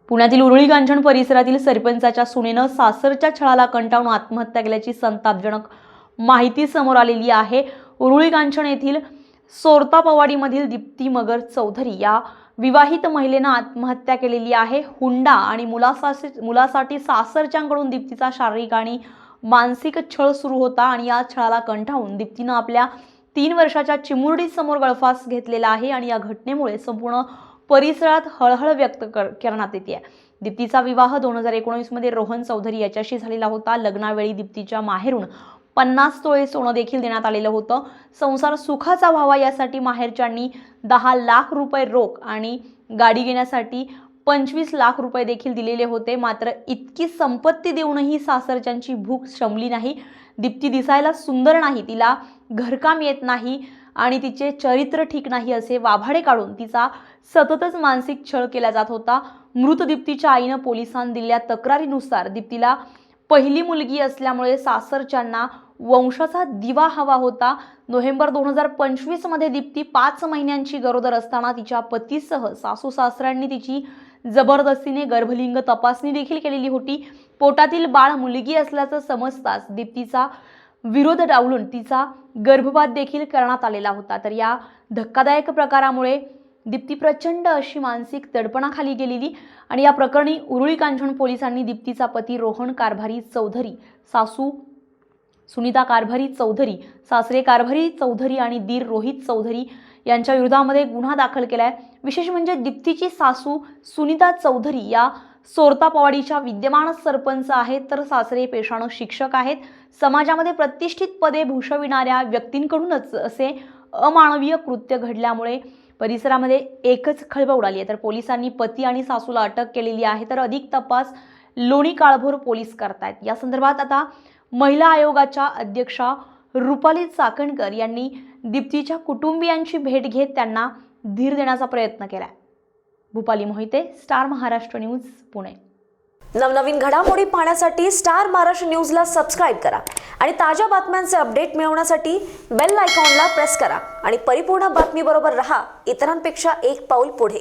पुण्यातील उरुळी कांचन परिसरातील सरपंचाच्या सुनेनं सासरच्या छळाला कंटाळून आत्महत्या केल्याची संतापजनक माहिती समोर आलेली आहे। उरुळी कांचन येथील सोरतापवाडीमधील दीप्ती मगर चौधरी या विवाहित महिलेनं आत्महत्या केलेली आहे। हुंडा आणि मुलासाठी सासरच्यांकडून दीप्तीचा शारीरिक आणि मानसिक छळ सुरू होता आणि या छळाला कंटाळून दीप्तीनं आपल्या 3 वर्षाच्या चिमुरडी समोर गळफास घेतलेला आहे आणि या घटनेमुळे संपूर्ण परिसरात हळहळ व्यक्त करण्यात येते। दीप्तीचा विवाह 2019 मध्ये रोहन चौधरी याच्याशी झालेला होता। लग्नावेळी दीप्तीच्या माहेरून 50 तोळे सोनं देखील देण्यात आलेलं होतं। संसार सुखाचा व्हावा यासाठी माहेरच्यांनी 10 लाख रुपये रोख आणि गाडी घेण्यासाठी 25 लाख रुपये देखील दिलेले होते। मात्र इतकी संपत्ती देऊनही सासरच्यांची भूक शमली नाही। दीप्ती दिसायला सुंदर नाही, तिला घरकाम येत नाही आणि तिचे चरित्र ठीक नाही असे वाभाडे काढून तिचा सततच मानसिक छळ केला जात होता। मृत दीप्तीच्या आईनं पोलिसांना दिलेल्या तक्रारीनुसार दीप्तीला पहिली मुलगी असल्यामुळे सासरच्यांना वंशाचा दिवा हवा होता। नोव्हेंबर 2025 मध्ये दीप्ती 5 महिन्यांची गरोदर असताना तिच्या पतीसह सासू सासऱ्यांनी तिची जबरदस्तीने गर्भलिंग तपासणी देखील केलेली होती। पोटातील बाळ मुलगी असल्याचं समजताच दीप्तीचा विरोध डावलून तिचा गर्भपात देखील करण्यात आलेला होता। तर या धक्कादायक प्रकारामुळे दीप्ती प्रचंड अशी मानसिक तडपणाखाली गेलेली आणि या प्रकरणी उरुळी कांचन पोलिसांनी दीप्तीचा पती रोहन कारभारी चौधरी, सासू सुनीता कारभारी चौधरी, सासरे कारभारी चौधरी आणि दीर रोहित चौधरी यांच्या विरोधामध्ये गुन्हा दाखल केलाय। विशेष म्हणजे दीप्तीची सासू सुनीता चौधरी या सोरतापवाडीच्या विद्यमान सरपंच आहेत, तर सासरे पेशानं शिक्षक आहेत। समाजामध्ये प्रतिष्ठित पदे भूषविणाऱ्या व्यक्तींकडूनच असे अमानवीय कृत्य घडल्यामुळे परिसरामध्ये एकच खळबळ उडाली आहे। तर पोलिसांनी पती आणि सासूला अटक केलेली आहे, तर अधिक तपास लोणी काळभोर पोलीस करतायत। या संदर्भात आता महिला आयोगाच्या अध्यक्षा रुपाली चाकणकर यांनी दीप्तीच्या कुटुंबियांची भेट घेत त्यांना धीर देण्याचा प्रयत्न केलाय। Bhupali Mohite, star Maharashtra news, Pune. नवनवीन घडामोडी पाहण्यासाठी स्टार महाराष्ट्र न्यूजला सबस्क्राइब करा आणि ताज्या बातम्यांचे अपडेट मिळवण्यासाठी बेल आयकॉनला प्रेस करा आणि परिपूर्ण बातमीबरोबर रहा, इतरांपेक्षा एक पाऊल पुढे।